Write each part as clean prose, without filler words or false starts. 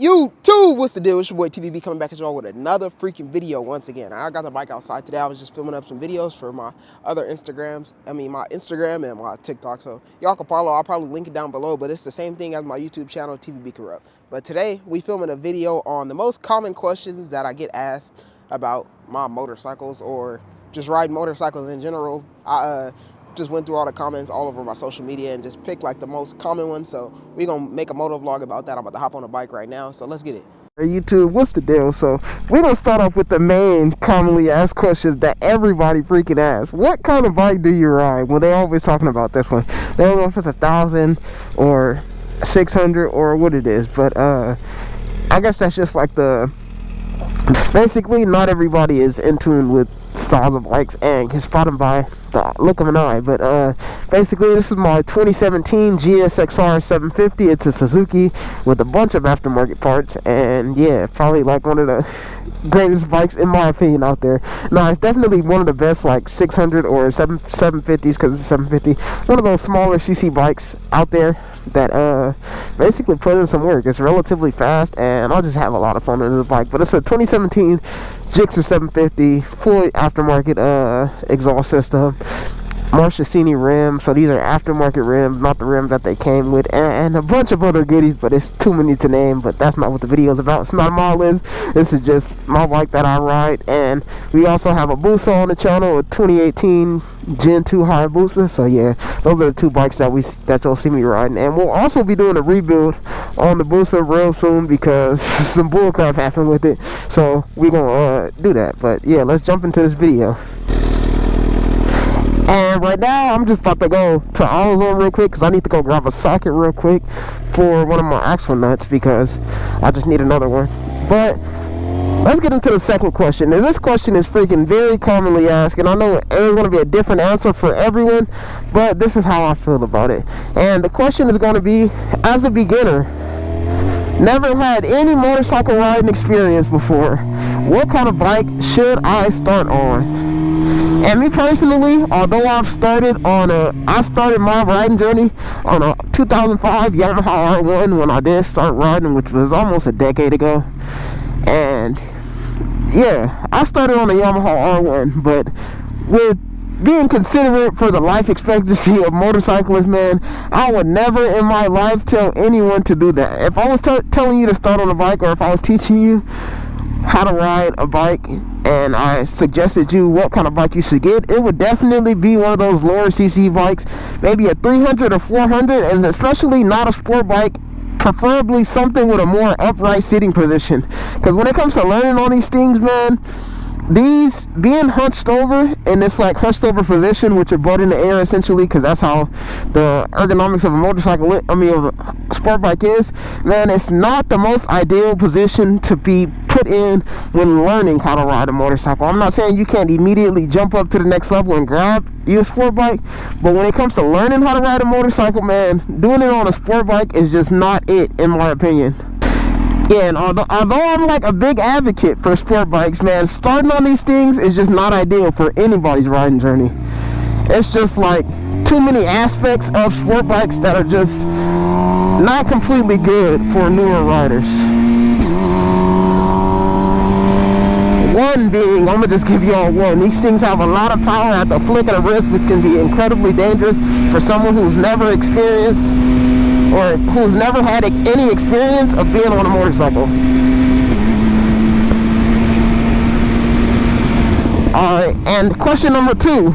YouTube, what's the deal? It's your boy TBB coming back at y'all with another freaking video once again. I got the bike outside today. I was just filming up some videos for my other Instagrams. My Instagram and my TikTok. So y'all can follow. I'll probably link it down below, but it's the same thing as my YouTube channel, TBB Corrupt. But today we filming a video on the most common questions that I get asked about my motorcycles or just riding motorcycles in general. I just went through all the comments all over my social media and just picked like the most common ones. So we're gonna make a moto vlog about that. I'm about to hop on a bike right now, so let's get it. Hey YouTube, what's the deal? So we're gonna start off with the main commonly asked questions that everybody freaking asks. What kind of bike do you ride? Well, they're always talking about this one. They don't know if it's 1,000 or 600 or what it is, but I guess that's just like basically not everybody is in tune with styles of bikes and can spot them by the look of an eye. But basically this is my 2017 GSXR 750. It's a Suzuki with a bunch of aftermarket parts, and yeah, probably like one of the greatest bikes in my opinion out there. No, it's definitely one of the best like 600 or 750s, because it's 750, one of those smaller CC bikes out there that basically put in some work. It's relatively fast and I'll just have a lot of fun on the bike. But it's a 2017 Gixxer 750, fully aftermarket exhaust system, Marchesini rims. So these are aftermarket rims, not the rims that they came with, and a bunch of other goodies, but it's too many to name. But that's not what the video is about. It's not a model is. This is just my bike that I ride. And we also have a Busa on the channel, a 2018 Gen 2 Hayabusa. So yeah, those are the two bikes that you'll see me riding. And we'll also be doing a rebuild on the Busa real soon because some bullcrap happened with it. So we're gonna do that. But yeah, let's jump into this video. And right now, I'm just about to go to AutoZone real quick because I need to go grab a socket real quick for one of my axle nuts because I just need another one. But let's get into the second question. This question is freaking very commonly asked, and I know there's going to be a different answer for everyone, but this is how I feel about it. And the question is going to be, as a beginner, never had any motorcycle riding experience before, what kind of bike should I start on? And me personally, although I started my riding journey on a 2005 Yamaha R1 when I did start riding, which was almost a decade ago. And yeah, I started on a Yamaha R1, but with being considerate for the life expectancy of motorcyclists, man, I would never in my life tell anyone to do that. If I was telling you to start on a bike, or if I was teaching you how to ride a bike and I suggested you what kind of bike you should get, it would definitely be one of those lower CC bikes, maybe a 300 or 400, and especially not a sport bike, preferably something with a more upright sitting position. Because when it comes to learning on these things, man, these being hunched over in this like hunched over position with your butt in the air essentially, because that's how the ergonomics of a motorcycle, of a sport bike is, man, it's not the most ideal position to be put in when learning how to ride a motorcycle. I'm not saying you can't immediately jump up to the next level and grab your sport bike, but when it comes to learning how to ride a motorcycle, man, doing it on a sport bike is just not it, in my opinion. Yeah, and although I'm like a big advocate for sport bikes, man, starting on these things is just not ideal for anybody's riding journey. It's just like too many aspects of sport bikes that are just not completely good for newer riders. One being, I'm gonna just give you all one, these things have a lot of power at the flick of the wrist, which can be incredibly dangerous for someone who's never experienced or who's never had any experience of being on a motorcycle. Alright, and question number 2.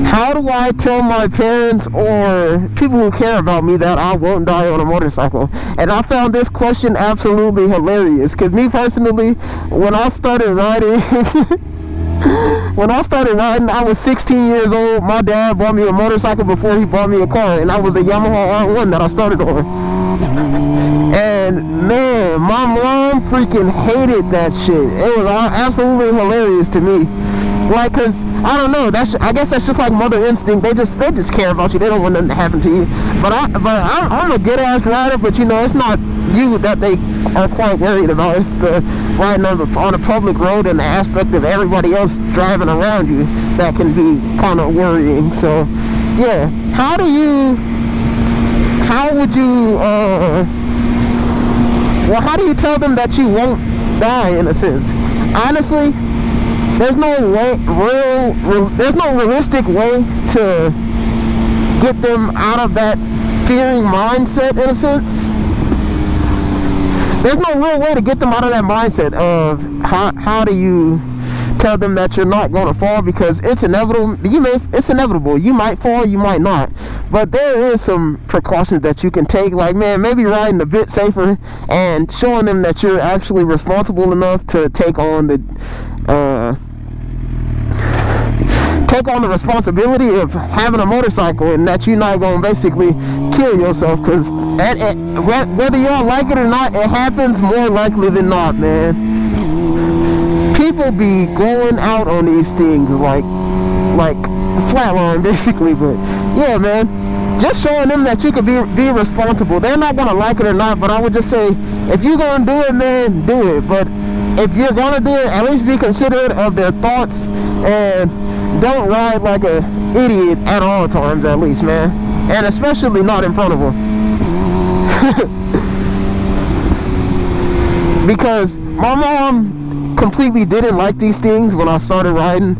How do I tell my parents or people who care about me that I won't die on a motorcycle? And I found this question absolutely hilarious, because me personally, when I started riding I was 16 years old. My dad bought me a motorcycle before he bought me a car, and I was a Yamaha R1 that I started on. And man, my mom freaking hated that shit. It was absolutely hilarious to me. Like, cause I don't know, I guess that's just like mother instinct. They just care about you. They don't want nothing to happen to you. But I'm a good ass rider, but you know, it's not you that they are quite worried about. It's the riding on a public road and the aspect of everybody else driving around you that can be kind of worrying. So yeah, how do you how would you, well, how do you tell them that you won't die, in a sense? Honestly, there's no realistic way to get them out of that fearing mindset, in a sense. There's no real way to get them out of that mindset of how do you tell them that you're not going to fall, because it's inevitable. It's inevitable. You might fall, you might not, but there is some precautions that you can take, like, man, maybe riding a bit safer and showing them that you're actually responsible enough to take on the responsibility of having a motorcycle, and that you're not going to basically kill yourself, because whether y'all like it or not, it happens more likely than not, man. People be going out on these things like flatline, basically. But yeah, man, just showing them that you could be responsible. They're not gonna like it or not, but I would just say, if you're gonna do it, man, do it. But if you're gonna do it, at least be considerate of their thoughts, and don't ride like a idiot at all times, at least, man. And especially not in front of them. Because my mom completely didn't like these things when I started riding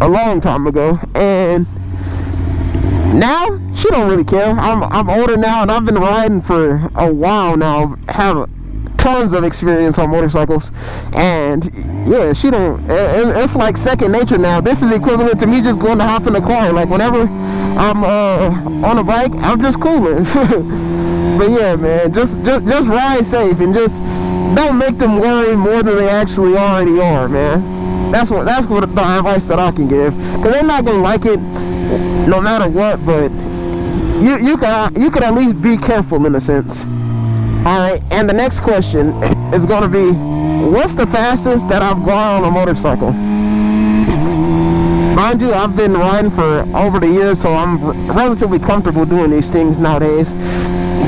a long time ago, and now she don't really care. I'm older now, and I've been riding for a while now. Have tons of experience on motorcycles, and yeah, she don't. It's like second nature now. This is equivalent to me just going to hop in the car. Like, whenever I'm on a bike, I'm just cooling. But yeah, man, just ride safe, and just don't make them worry more than they actually already are, man. That's what the advice that I can give, because they're not gonna like it no matter what. But you could at least be careful, in a sense. All right, and the next question is gonna be, what's the fastest that I've gone on a motorcycle? Mind you, I've been riding for over the years, so I'm relatively comfortable doing these things nowadays.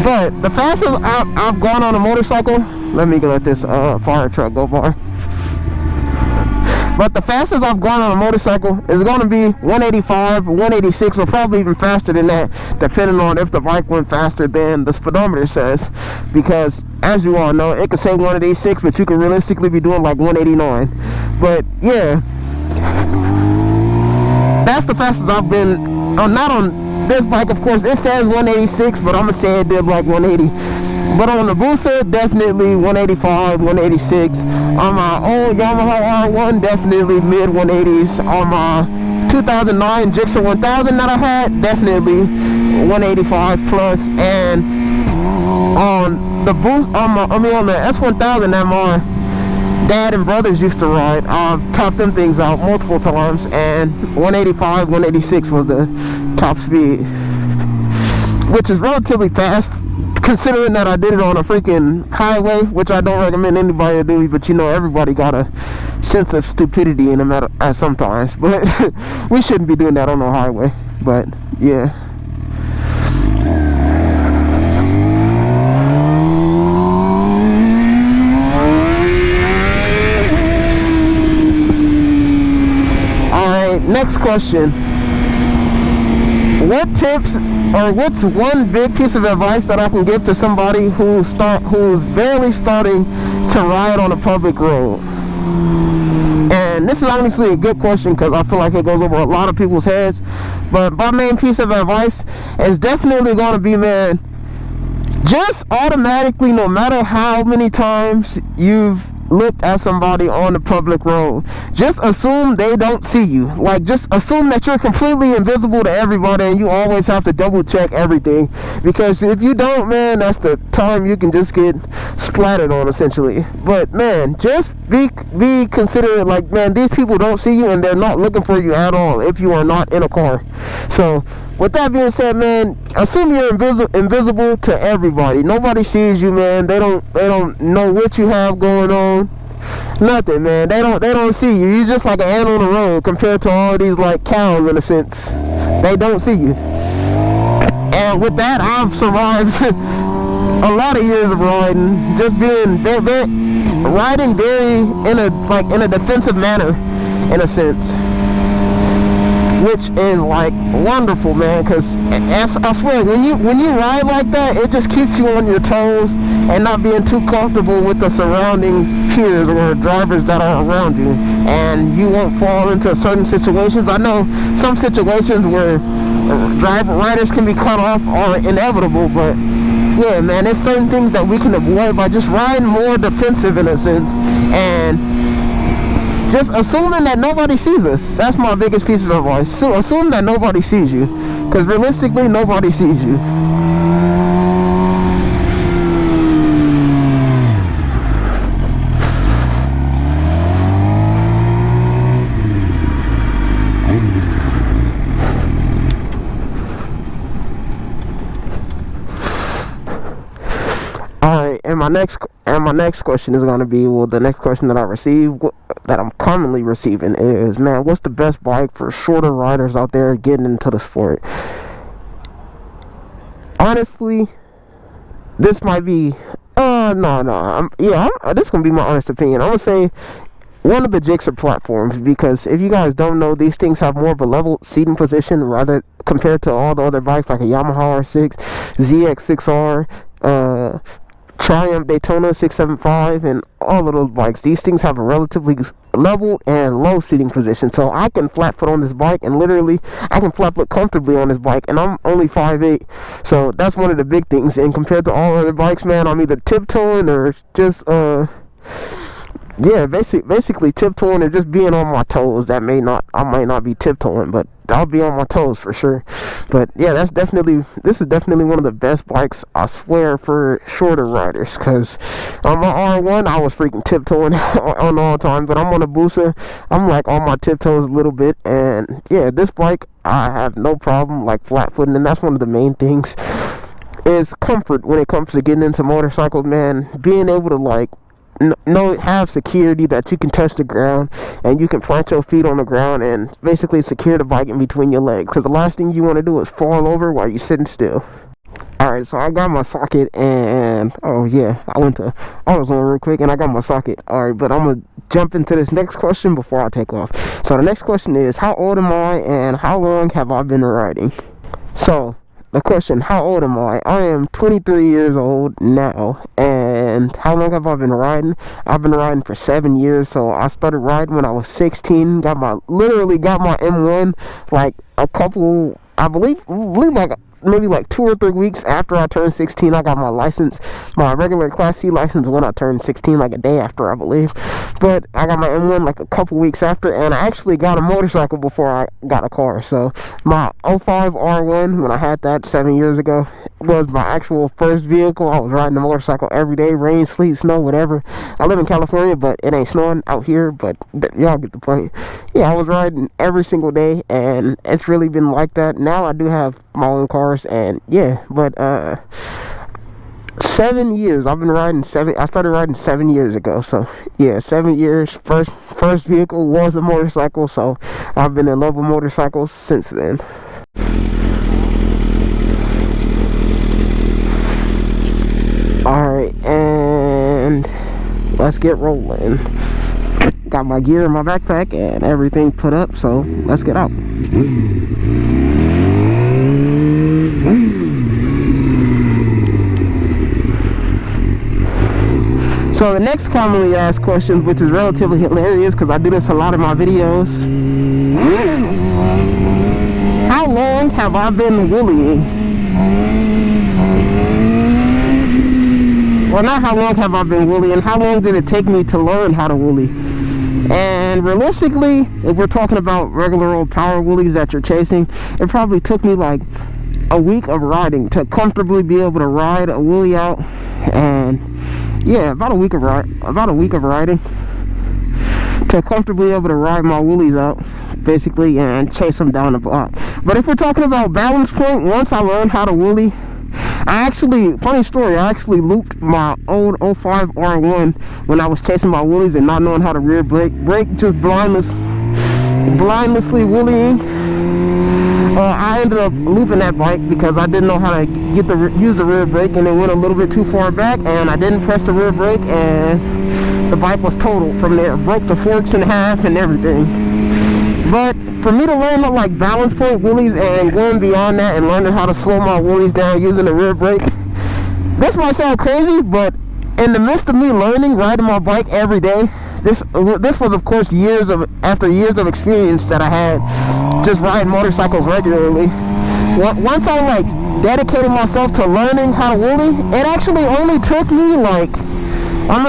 But the fastest I've gone on a motorcycle, let me let this fire truck go by. But the fastest I've gone on a motorcycle is going to be 185, 186, or probably even faster than that, depending on if the bike went faster than the speedometer says. Because, as you all know, it could say 186, but you could realistically be doing like 189. But yeah, that's the fastest I've been. Not on this bike, of course. It says 186, but I'm gonna say it did like 180. But on the Busa, definitely 185, 186. On my old Yamaha R1, definitely mid 180s. On my 2009 Gixxer 1000 that I had, definitely 185 plus. And on the on the S1000 that my dad and brothers used to ride, I've topped them things out multiple times, and 185, 186 was the top speed, which is relatively fast considering that I did it on a freaking highway, which I don't recommend anybody to do. But you know, everybody got a sense of stupidity in them at sometimes, but we shouldn't be doing that on the highway. But yeah. Next question. What tips, or what's one big piece of advice that I can give to somebody who's barely starting to ride on a public road? And this is honestly a good question, because I feel like it goes over a lot of people's heads. But my main piece of advice is definitely going to be, man, just automatically, no matter how many times you've looked at somebody on the public road, just assume they don't see you. Like, just assume that you're completely invisible to everybody, and you always have to double check everything, because if you don't, man, that's the time you can just get splattered on, essentially. But man, just be considerate. Like, man, these people don't see you, and they're not looking for you at all if you are not in a car. So with that being said, man, assume you're invisible to everybody. Nobody sees you, man. They don't know what you have going on. Nothing, man. They don't see you. You're just like an ant on the road compared to all these like cows, in a sense. They don't see you. And with that, I've survived a lot of years of riding, just being riding very in a defensive manner, in a sense. which is like wonderful, man, because I swear when you ride like that, it just keeps you on your toes and not being too comfortable with the surrounding peers or drivers that are around you, and you won't fall into certain situations. I know some situations where riders can be cut off are inevitable, but yeah, man, there's certain things that we can avoid by just riding more defensive in a sense, and just assuming that nobody sees us. That's my biggest piece of advice. So assume that nobody sees you, because realistically, nobody sees you. And my next question is gonna be, well, the next question that I'm commonly receiving is, man, what's the best bike for shorter riders out there getting into the sport? Honestly, this might be, this is gonna be my honest opinion. I'm gonna say one of the Gixxer platforms, because if you guys don't know, these things have more of a level seating position rather compared to all the other bikes like a Yamaha R6, ZX6R, Triumph Daytona 675, and all of those bikes. These things have a relatively level and low seating position, so I can flat foot on this bike, and literally I can flat foot comfortably on this bike, and I'm only 5'8", so that's one of the big things. And compared to all other bikes, man, I'm either tiptoeing or just basically tiptoeing or just being on my toes. I might not be tiptoeing, but I'll be on my toes for sure. But yeah, this is definitely one of the best bikes, I swear, for shorter riders, because on my R1 I was freaking tiptoeing on all time, but I'm on a Busa, I'm like on my tiptoes a little bit. And yeah, this bike I have no problem like flat footing, and that's one of the main things is comfort when it comes to getting into motorcycles, man. Being able to like have security that you can touch the ground and you can plant your feet on the ground and basically secure the bike in between your legs, because the last thing you want to do is fall over while you're sitting still. Alright, so I got my socket, and oh yeah, I went to AutoZone real quick and I got my socket. Alright, but I'm gonna jump into this next question before I take off. So the next question is, how old am I and how long have I been riding? So the question, how old am I? I am 23 years old now. And how long have I been riding? I've been riding for 7 years. So I started riding when I was 16. Literally got my M1 like a couple, I believe like maybe like 2 or 3 weeks after I turned 16. I got my license, my regular Class C license, when I turned 16, like a day after, I believe. But I got my M1 like a couple weeks after, and I actually got a motorcycle before I got a car. So my 05 R1, when I had that 7 years ago, was my actual first vehicle. I was riding a motorcycle every day, rain, sleet, snow, whatever. I live in California, but it ain't snowing out here, but y'all get the point. Yeah, I was riding every single day, and it's really been like that. Now I do have my own cars, and yeah, but 7 years I've been riding. I started riding 7 years ago, so yeah, 7 years. First vehicle was a motorcycle, so I've been in love with motorcycles since then. Alright, and let's get rolling. Got my gear in my backpack and everything put up, so let's get out. So the next commonly asked questions, which is relatively hilarious because I do this a lot in my videos. How long have I been wheeling? Well, not how long have I been wheeling, how long did it take me to learn how to wheelie? And realistically, if we're talking about regular old power wheelies that you're chasing, it probably took me like a week of riding to comfortably be able to ride a wheelie out. And yeah, about a week of riding to comfortably able to ride my wheelies out, basically, and chase them down the block. But if we're talking about balance point, once I learned how to wheelie, funny story, I actually looped my old 05 R1 when I was chasing my wheelies and not knowing how to rear brake, just blindlessly wheeling. I ended up looping that bike because I didn't know how to use the rear brake, and it went a little bit too far back, and I didn't press the rear brake, and the bike was totaled from there. Broke the forks in half and everything. But for me to learn to like balance point wheelies and going beyond that and learning how to slow my wheelies down using the rear brake, this might sound crazy, but in the midst of me learning, riding my bike every day, this was of course after years of experience that I had just riding motorcycles regularly. Once I like dedicated myself to learning how to wheelie, it actually only took me like, I'm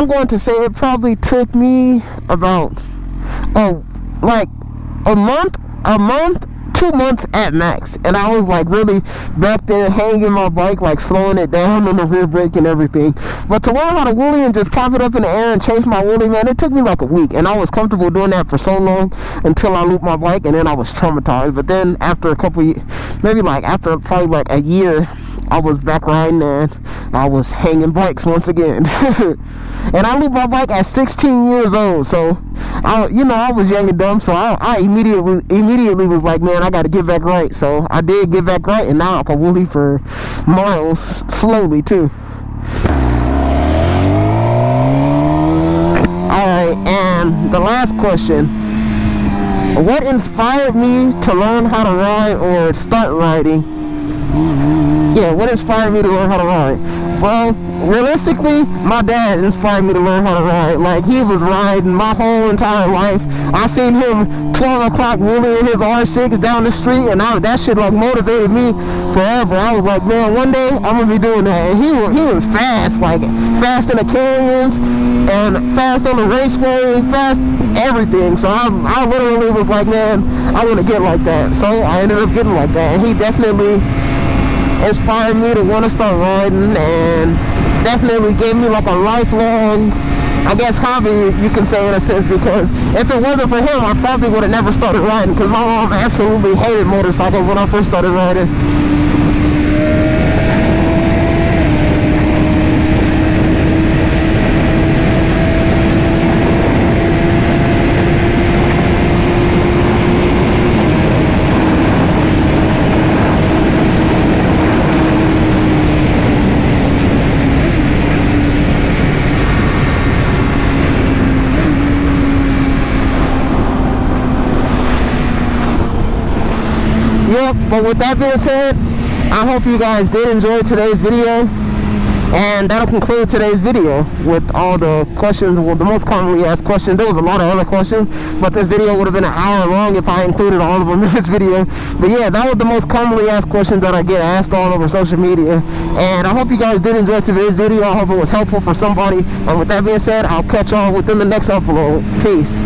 going to say it probably took me about like a month, 2 months at max, and I was like really back there hanging my bike, like slowing it down on the rear brake and everything. But to learn how to wheelie and just pop it up in the air and chase my wheelie, man, it took me like a week, and I was comfortable doing that for so long until I looped my bike, and then I was traumatized. But then after a couple, maybe like after probably like a year, I was back riding and I was hanging bikes once again. And I looped my bike at 16 years old, so I was young and dumb, so I immediately was like, man, I got to get back right. So I did get back right, and now I can wheelie for miles slowly too. Alright, and the last question: what inspired me to learn how to ride or start riding? Yeah, what inspired me to learn how to ride? Well, realistically, my dad inspired me to learn how to ride. Like, he was riding my whole entire life. I seen him 12 o'clock wheeling his R6 down the street, and that shit like motivated me forever. I was like, man, one day I'm gonna be doing that. And he was fast, like fast in the canyons and fast on the raceway, fast everything. So I literally was like, man, I want to get like that. So I ended up getting like that, and he definitely inspired me to want to start riding, and definitely gave me like a lifelong, I guess, hobby, you can say, in a sense, because if it wasn't for him, I probably would have never started riding, because my mom absolutely hated motorcycles when I first started riding. Yep, but with that being said, I hope you guys did enjoy today's video, and that'll conclude today's video with all the questions, well, the most commonly asked questions. There was a lot of other questions, but this video would have been an hour long if I included all of them in this video. But yeah, that was the most commonly asked questions that I get asked all over social media, and I hope you guys did enjoy today's video. I hope it was helpful for somebody, and with that being said, I'll catch y'all within the next upload. Peace.